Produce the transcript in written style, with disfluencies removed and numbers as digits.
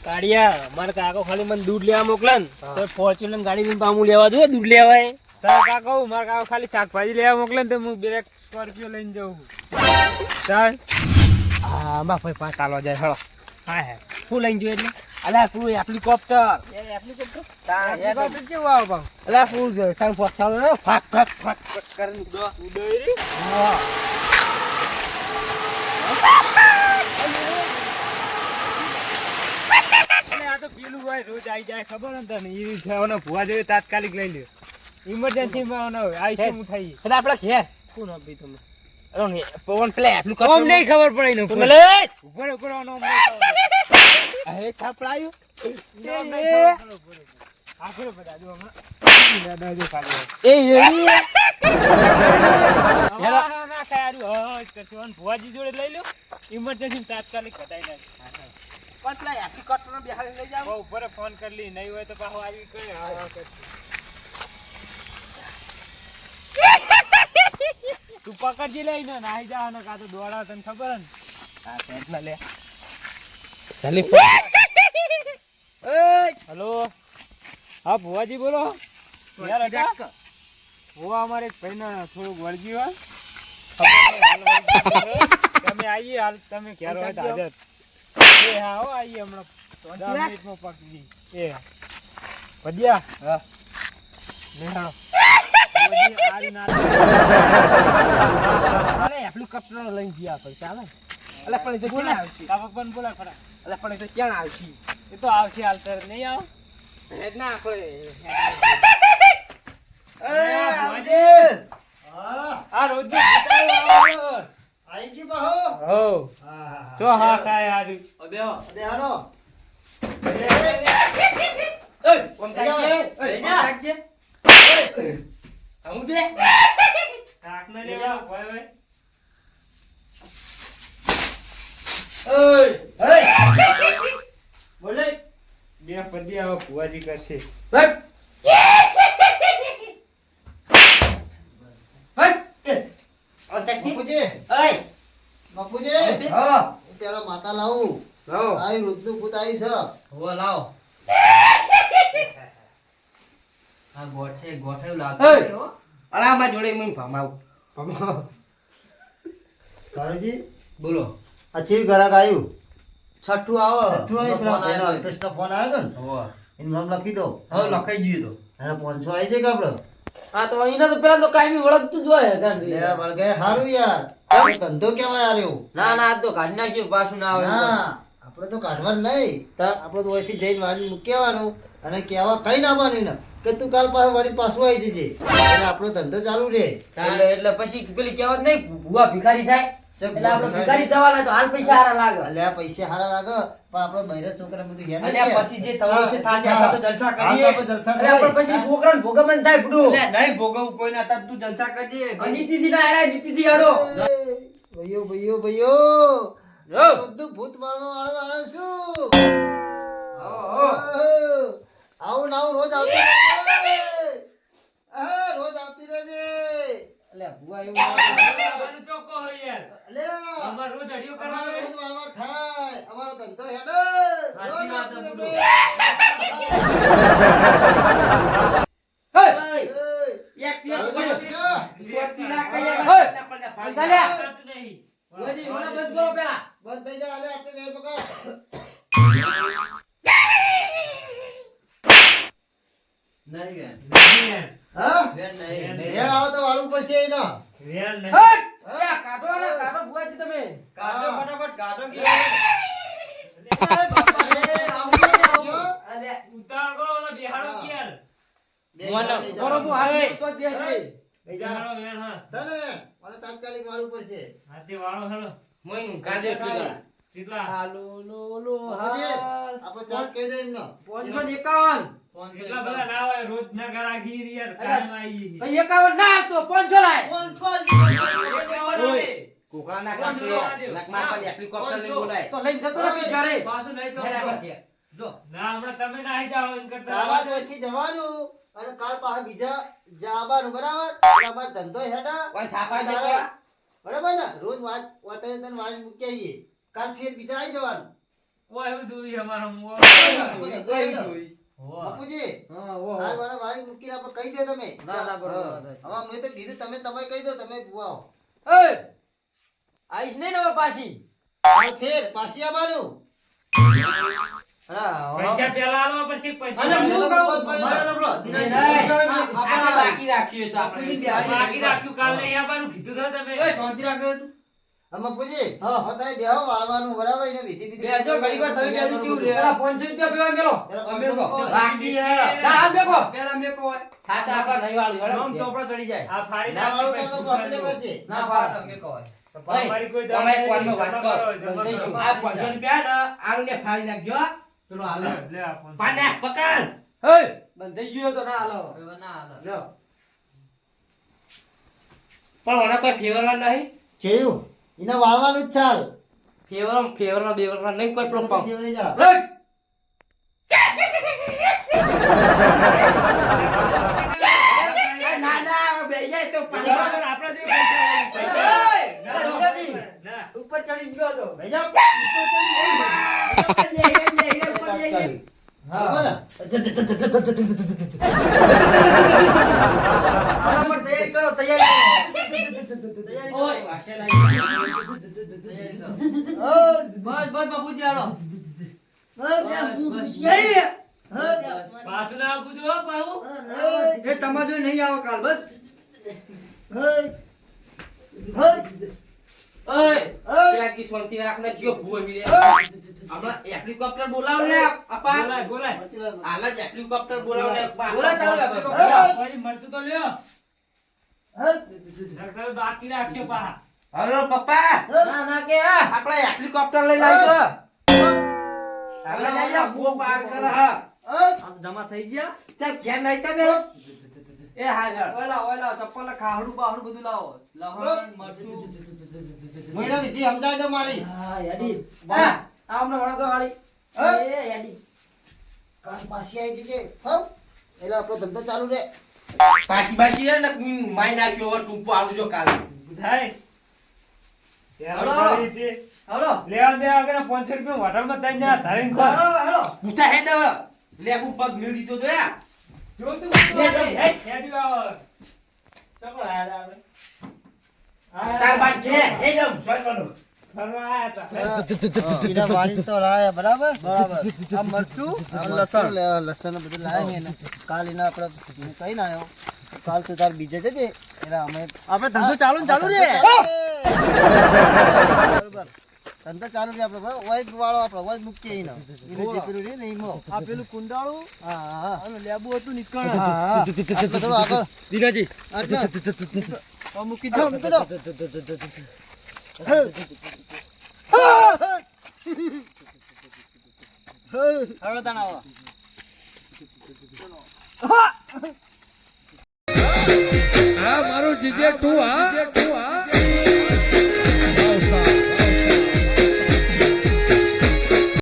કાળિયા મારા કાકો ખાલી મને દૂધ લેવા મોકલે ને તો ફોર્ચ્યુનર ગાડી લઈને પામું લેવા જોઈએ દૂધ લેવા તારા કાકો મારા કાકો ખાલી શાકભાજી લેવા મોકલે ને તો હું બ્રેક સ્કોર્પિયો લઈને જઉં ચાલ હા માં ભાઈ પાસ ચાલવા જાય હળો હા હા શું લઈને જોઈએ એટલે અલ્યા તું એપ્લિકોપ્ટર એપ્લિકેટર એપ્લિકોપ્ટર કેવું આવે પાછું? અલ્યા ફૂલ જો સામ ફોક ચાલો ને ફાક ફાક ફાક ફાક કરીને દો ઉડોયરી હા અને આ તો પેલું હોય રોજ આવી જાય ખબર ને તને ઈ છે ઓનો ભુવા જેવી તાત્કાલિક લઈ લ્યો ઇમરજન્સીમાં ઓનો આઈસી ઉઠાઈ એટલે આપણે ઘેર કોણ આપી તમે રોની પવન પ્લે એપ્લિકોપ્ટર ઓમ નહીં ખબર પડે ને તું લે ઉપર ઉપર ઓનો ઓમ નહીં ખબર અહે થાપડાયું પડે. ઓમ નહીં ખબર પડે. આખરે બધા જો હમણાં દાદા જો ખાલી એ હેડી ના ના ખાયારું હજ કરશું અને ભુવાજી જોડે લઈ લો ઇમરજન્સી તાત્કાલિક કઢાઈ નાખ પણ પેલા એપ્લિકોપ્ટર નો બેહાડી લઈ જાવ બહુ ઉપર ફોન કરી લી નહીં હોય તો પાછો આવી કરે હા કરશું. તું પકડજી લઈને નાહી જવાનો કાં તો દોડા તને ખબર ને હા એટલા લે ચાલી હેલો હા ભુવાજી બોલો યાર હતા ભુવા અમારે એક ભાઈને થોડુંક વળગી હોય તમે આવીએ હાલ તમે ક્યારે હોય તો હાજર એ હા હો આવીએ હમણાં 10 મિનિટમાં પકડી એ પદ્યા હા લેહાણો અરે એપ્લિકોપ્ટર લઈને ગયા આપણે ચાલે અલે પણ એ તો ક્યાં આવશે તારા પપ્પાને બોલા ખરા અલે પણ એ તો ક્યાં આવશે એ તો આવશે હાલ તરત નહીં આવો હેડ ના આપણે આ રોજ આઈ જી બહો હો હા જો હા ખાય હારી બેહો બેહારો ઓય કોમ થાય છે ઓય થાય છે હું બે કાકને લેવા ભાઈ ભાઈ ઓય બોલે બે પદ્યા હવે ભુવાજી કરશે હટ બાપુજી ઓય બાપુજી હા પેલા માતા લાવું લાવો આઈ વૃદ્ધનું ભૂત આવી છે હો લાવો આ ગોઠ છે ગોઠેવું ઓય લાગે હો અલા માં જોડે મને ભમાવ કાળુજી બોલો આ ચીવ ઘરાક આવ્યું છઠ્ઠું આવો છઠ્ઠું આવી પેલા પહેલા અલ્પેશનો ફોન આવ્યો હતો ને હો એનું નામ લખી દો હવે લખાઈ ગયું તો એને 500 આવી છે કે આપડે હા તો અહીંના તો પેલા તો કાયમી ઓળખતું જ હોય લે વળગે હારું યાર આપણો ધંધો કેવાય યાર એવું ના ના આ તો કાઢ નાખ્યું પાછું ના આવે ના આપણે તો કાઢવાનું નહીં આપણે તો અહીંથી જઈને વાળી મૂકેવાનું અને કહેવા કઈ ના માની ને કે તું કાલ પાછું વાળી પાછું આવી જજે એટલે આપણો ધંધો ચાલુ રહે એટલે પછી પેલી કહેવત નહીં ભૂવા ભિખારી થાય ચમ એટલે આપણે ભિખારી ભિખારી થવાના તો હાલ પૈસા હારા લાગે અલ્યા પૈસા હારા લાગે પણ આપણો બૈરા છોકરા બધું હેને અલ્યા પછી જે થવું છે થાશે આ તો જલસા કરીએ હા, તો આપણે જલસા એટલે આપણે કરીએ. પછી છોકરાને ભોગવવાનું થાય ભૂડું અલ્યા નહીં ભોગવવું કોઈ ના તાર તું જલસા કરજે નીતિથી ના હેડાય નીતિથી હેડો ભઈયો ભઈયો ભઈયો જો. બધું ભૂત મારવા વાળો આવે છું આવો, આવું ના આવું રોજ આવતી રહેજે રોજ આવતી રહેજે અલ્યા ભૂવા એવું આવવાનું ચોખ્ખો હોય યાર અલ્યા અમાર રોજ અડિયો કરવા અમારે આવે રોજ વાળવા થાય અમારો ધંધો હેડે સાચી રોજ વાત આવતી છે, રહેજે. હે એ, એક પિયર ચાલો, પડ્યો. ચાલો. સ્વસ્તી ના કહીએ હે. આપણને ફાલ ચાલ્યા. થતું નહીં ભુવાજી, મને બંધ કરો પેલા બંધ થઈ જા અલે આપણે વેર પકડ નહીં બેન નહીં હા બેન નહીં વેર આવો તો વાળું પડશે એનો વેર નહીં હટ! અલ્યા, કાઢો ને, કાઢો ભુવાજી તમે કાઢો ફટાફટ કાઢો કે અલ્યા, ઉતાવળ કરો ઓલો બેહાડો કે યાર મને કરો હું હાથ મૂકતો જ બેસે. બેહાડો વેર હા તાત્કાલિક વાળું પડશે હાથે વાળો હેડો મોઈનું કાજે કીધા. કેટલા હાલો, લો, લો, બાપુજી, હાલ. આપણે ચાર્જ કહી દે એમનો 551. કેટલા બધા ના હોય રોજ ના ગરાગી યાર કાયમ આવી ભાઈ 51 ના આપતો, 500 લાય. ઓય કોકરાના પાંચસો કાંઠે લાવા દ્યો. લખમાં પણ હેલિકોપ્ટર લઈને પાંચસો. બોલાય. તો લઈને જતો રહે ઘરે. પાછું નહીં તો હેડા જો. કરજે. જો ના હમણાં તમે ના આવી જાઓ એમ કરતા તારા જોઈથી જવાનું અને કાલ પાછા બીજા જવાનું બરાબર એટલે અમારો ધંધો હેડા કોઈ થાપા તારા- દેવા? બરાબર ને રોજ વાત વાતાવરણ વાળી મૂકી આવીએ કાલ ફેર બીજા આવી જવાનું ઓય એવું જોઈએ અમારા મો આપણે ધંધો હેડો. બાપુજી હા ઓ આ વાળા વાળી મૂકીને આપણે કહી દો તમે ના, ના, બરોબર. હવે મેં તો કીધું તમે કહી દો તમે બુઆઓ એ આઈશ નહીં ને હવે પાછી હવે ફેર પાછી આવવાનું હા પૈસા પેલા આલો પછી પૈસા અને હું પૈસા કહું, તો બસ મારે લબડો, નહીં, ધીરજ. નહીં. આપણે બાકી રાખ્યું તો આપણે બાપુજી બિહારી બાકી રાખશું કાલ નહીં આવવાનું કીધું તો તમે ઓય, શાંતિ રાખ્યો તું. અમે પૂછી હા. હવે તમે બેહો વાળવાનું બરાબર એને વિધિ બેહજો, ઘડીક વાર થયું ત્યારે ચૂર રે. પેલા 500 રૂપિયા પેલા મેલો પેલા અમે 500 કહો. હોય. બાકી હે ના આ બેકો પેલા મેં કહો હોય. ખાતા આપણા નહીં વાળું નામ હેડો ચોપડા ચડી જાય. આ ફાડી ના વાળું તો નાખશું આપણે કરશે ના પાડ, પાડ. મેં કહો હોય. અમારી કોઈ તમે એક વાતનો જવાબદારી વાત કરો. જમા કરો, જમા કરો. આ 500 રૂપિયા ને આલુને ફાડી નાખજો હો. પેલો હાલે લે આ ફોન. પાના પકડ હે બંધાઈ ગયો તો ના હાલો હવે ના હાલે. લ્યો પણ ઓના કોઈ ફેવરવા નહીં ચેયું એને વાળવાનું જ ચાલ ફેવરમાં બેવરમાં નહીં કોઈ પ્રોબ્લેમ ફેવરી જા ના ના બે જાય તો બરાબર, આપણા જેવા પૈસા ઓય! ના, ના. ઉપર ચડી ગયો તો ભાઈ જા હા બરાબર ને? ફટાફટ તૈયારી કરો, તૈયારી કરો. તૈયારી કરો. ઓય વાશે લાગી તૈયારી કરો. બસ, બસ, બાપુજી હાલો. પાછું ના આપું છું હો, બાબુ. એ તમારે જોઈ નહીં આવો કાલ, બસ. ઓય પેલા કી શાંતિ રાખને જીઓ ભૂવો મિલે હમણાં હેલિકોપ્ટર બોલાવ લે આપા બોલાય, બોલાય. હાલ જ હેલિકોપ્ટર બોલાવ લે બોલાય તારું હેલિકોપ્ટર. પછી મરચું તો લ્યો. નકર બાકી રાખશો પાછા. હલો પપ્પા ના ના કે આપણે હેલિકોપ્ટર લઈ લાવજો આપણે જઈએ ભૂવો પાર કરે હા આમ જમા થઈ ગયા. તે ઘેર નહીં તમે એ હા હા ઓય લાવો, ચપ્પલ, ખાહડું બાહડું બધું લાવો. લહણ, મરચું. મહિના વિધિ સમજાય તો મારી હા યાડી હા આમને વળો તો વાળી હા? એ યાડી કાલ પાછી આવી જજે હો એટલે આપણો ધંધો ચાલુ રે પાછી પાછી રે ને માઈ નાખ્યો હવે ટૂંપો આવું જો કાલે બધાય. હલો. સારી રીતે. હાલો. લેવા દેવા વગર 500 રૂપિયા હોટલમાં તઈ જા, ધારીને ખો. હાલો, હાલો. પૂછા હેડ હવે લેબુ પગ મેળ દીધો તો યા જોતું હેડ, હેડ. હેડ આવો. ચોકડો આયા તા આપણે. તાર બાદ કે એ જમ સોનવાનું ફરવા આયા તા. એના વાળી તો લાયા બરાબર બરાબર. આ મરચું, આ લસણ. લસણ ને બધું લાયા ને એને. કાલ એને આપણે હું કઈ ના આવ્યો કાલ તું તાર બીજે જજે એટલે અમે આપણે ધંધો ચાલુ ને ચાલુ રે. બરોબર ધંધો ચાલુ રે આપણે બરાબર ઓય વાળો આપણે ઓય મૂકીએ એને એને જે પેલું રે ને એમાં આ પેલું કુંડાળું હા હા અને લેબુ હતું નીકળ. હા હા આટલું થોડું આગળ ધીરાજી. આટલું મૂકી હા, દો. મૂકી દો. હાલો તાણ આવો. આ મારું જીજે તું હા